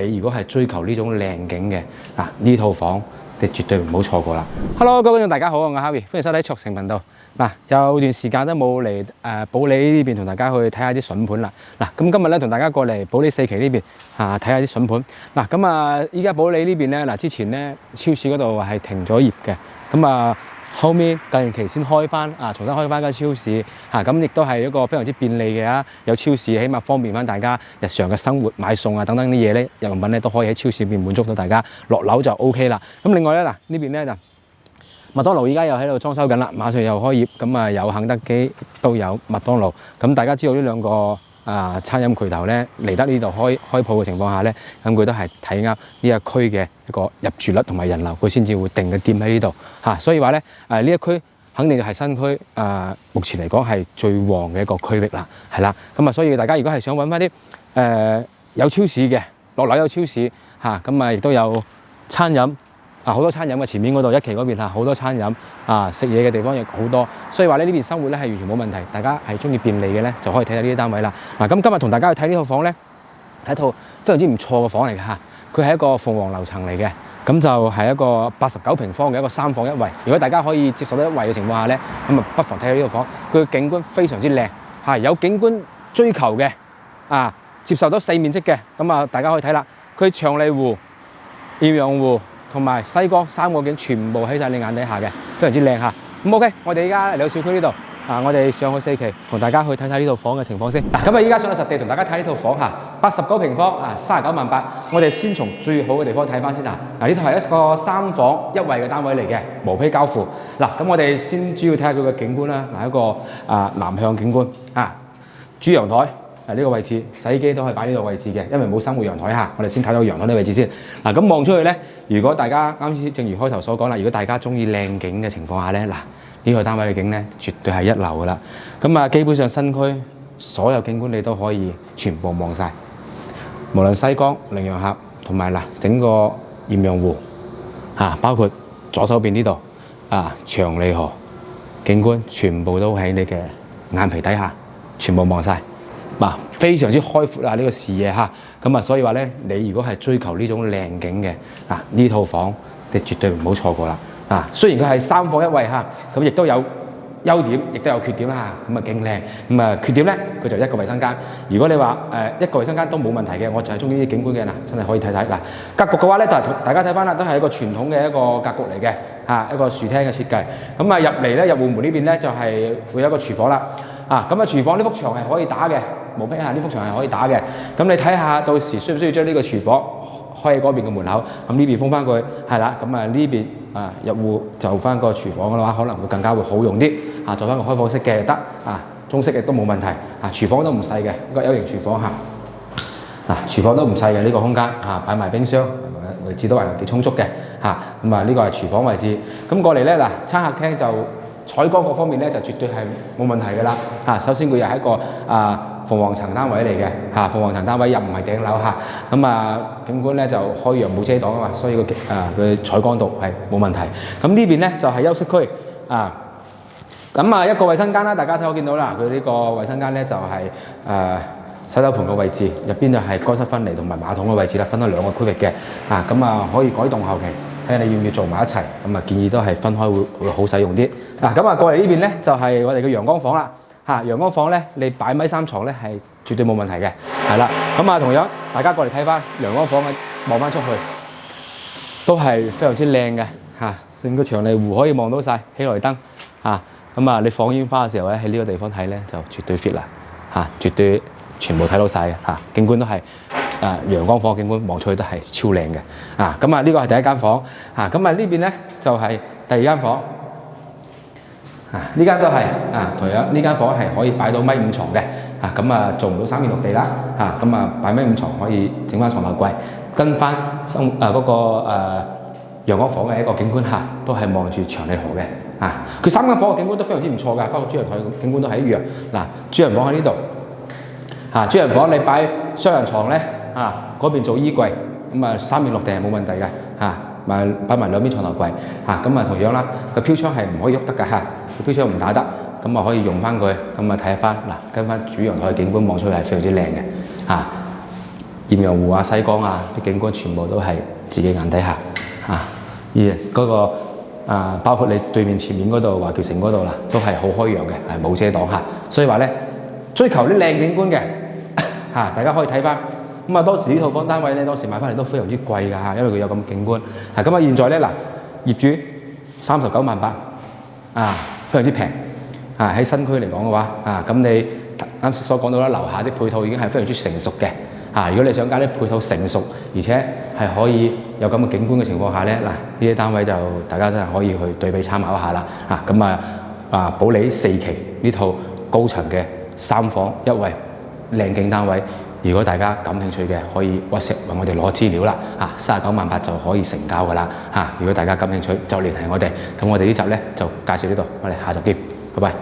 你如果係追求呢種靚景嘅呢套房，你絕對唔好錯過啦。Hello， 各位觀眾大家好，我係 Harvey， 歡迎收睇卓成頻道。有段時間都冇嚟保利呢邊同大家去睇下啲筍盤啦。咁今日咧同大家過嚟保利4期呢邊睇下啲筍盤。依家保利呢邊咧之前咧超市嗰度係停咗業嘅，後面近期先開翻重新開翻間超市咁亦都係一個非常之便利嘅有超市，起碼方便翻大家日常嘅生活買餸等等啲嘢咧，日用品咧都可以喺超市入邊滿足到大家，落樓就 OK 啦。咁另外咧呢邊咧就麥當勞依家又喺度裝修緊啦，馬上又開業，有肯德基都有麥當勞。咁大家知道呢兩個餐飲巨頭咧嚟得呢度開鋪嘅情況下咧，咁佢都係睇啱呢一區嘅一個入住率同埋人流，佢先至會定嘅店喺呢度所以話咧呢一區肯定係新區目前嚟講係最旺嘅一個區域啦，係啦。所以大家如果係想揾翻啲有超市嘅，落樓有超市亦都有餐飲。好多餐飲嘅前面嗰度1期嗰邊好多餐飲食嘢嘅地方亦好多，所以話呢邊生活咧係完全冇問題。大家係中意便利嘅咧，就可以睇下呢啲單位啦。咁今日同大家去睇呢套房咧，係一套非常之唔錯嘅房嚟嘅佢係一個鳳凰樓層嚟嘅，咁就係一個89平方嘅一個3房1衛。如果大家可以接受到1衛嘅情況下咧，咁不妨睇下呢套房。佢嘅景觀非常之靚有景觀追求嘅接受到4面積嘅，大家可以睇啦。佢長利湖、豔陽湖同埋西江3個景全部喺晒你眼底下嘅，非常之靚OK， 我哋而家嚟到小區呢度我哋上去4期，同大家去睇睇呢套房嘅情況先。依家上去實地同大家睇呢套房89平方39萬8。我哋先從最好嘅地方睇翻先呢套係一個3房1衛嘅單位嚟嘅，無坯交付。咁我哋先主要睇下佢嘅景觀啦。一個南向景觀主陽台。呢個位置洗衣機都可以擺呢個位置嘅，因為冇生活陽台我哋先睇到陽台呢個位置先。咁望出去咧，如果大家啱先正如開頭所講啦，如果大家中意靚景嘅情況下咧，呢個單位嘅景咧絕對係一流噶啦。基本上新區所有景觀你都可以全部望晒，無論西江、羚羊峽同埋整個豔陽湖包括左手邊呢度長利河景觀，全部都喺你嘅眼皮底下，全部望晒。非常之開闊呢個視野所以話咧，你如果係追求呢種靚景嘅呢套房，你絕對唔好錯過啦。雖然佢係3房1衛咁亦都有優點，亦都有缺點啦勁靚。缺點咧，佢就1個衛生間。如果你話1個衛生間都冇問題嘅，我就係中意呢啲景觀嘅真係可以睇睇格局嘅話咧，大家睇翻啦，都係一個傳統嘅一個格局嚟嘅一個樹廳嘅設計。入嚟咧，入戶門呢邊咧就係會有一個廚房啦。廚房呢幅牆係可以打嘅。無坯呢幅牆係可以打嘅，咁你睇下到時需唔需要將呢個廚房開喺嗰邊嘅門口，咁呢邊封翻佢，係啦，咁呢邊入戶就翻個廚房嘅話，可能會更加會好用啲，做翻個開放式嘅得，中式嘅都冇問題，廚房都唔細嘅，一個 L 型廚房廚房都唔細嘅呢個空間，擺埋冰箱，位置都係幾充足嘅，呢個係廚房位置，咁過嚟咧餐客廳就採光各方面咧就絕對係冇問題嘅啦，首先佢又係一個鳳凰層單位嚟嘅鳳凰層單位又唔係頂樓景觀咧就開陽冇遮擋嘛，所以佢採光度係冇問題。咁呢邊咧就係休息區一個衛生間啦，大家睇我見到啦，佢呢個衛生間咧就係洗手盆嘅位置，入邊就係乾濕分離同埋馬桶嘅位置啦，分開2個區域嘅可以改動後期，睇下你要唔要做埋一齊，建議都係分開會好使用啲。過嚟呢邊咧就係我哋嘅陽光房啦。陽光房咧，你擺米3床咧係絕對冇問題嘅，係啦。同樣大家過嚟睇翻陽光房望翻出去，都係非常之靚嘅成個長利湖可以望到晒喜來登你放煙花嘅時候咧，喺呢個地方睇咧就絕對 fit 啦絕對全部睇到晒嘅景觀都係陽光房景觀望出去都係超靚嘅呢個係第一間房呢邊咧就係第2間房。呢間都係同樣呢間房係可以擺到1.5米床嘅做唔到3面落地啦擺1.5米床可以整翻床頭櫃，跟翻嗰個陽光房嘅一個景觀都係望住長利河嘅佢3間房嘅景觀都非常之唔錯㗎，包括主陽台嘅景觀都係一樣。主陽房喺呢度主陽房你擺雙人床咧嗰邊做衣櫃3面落地係冇問題嘅擺埋2邊床頭櫃同樣啦，個飄窗係唔可以喐得㗎個飄窗唔打得，可以用翻佢睇翻跟翻主陽台嘅景觀望出去係非常之靚嘅鹽陽湖啊、西江啊啲景觀全部都係自己眼底下啊，而嗰個包括你對面前面嗰度華僑城嗰度啦，都係好開揚嘅，係冇遮擋嚇。所以話咧，追求啲靚景觀嘅嚇，大家可以睇翻。咁啊，當時呢套房單位咧，當時買翻嚟都非常之貴㗎嚇，因為佢有咁景觀。咁啊，現在咧嗱，業主39.8萬啊，非常之平啊！喺新區嚟講嘅話啊，咁你啱先所講到啦，樓下啲配套已經係非常之成熟嘅啊。如果你想加啲配套成熟，而且係可以有咁嘅景觀嘅情況下咧，嗱呢啲單位就大家真係可以去對比參考一下啦啊！咁保利4期呢套高層嘅3房1衛靚景單位。如果大家感興趣嘅，可以 WhatsApp 揾我哋攞資料啦，39.8萬就可以成交噶啦如果大家感興趣，就聯繫我哋。咁我哋呢集咧就介紹呢度，我哋下集見，拜拜。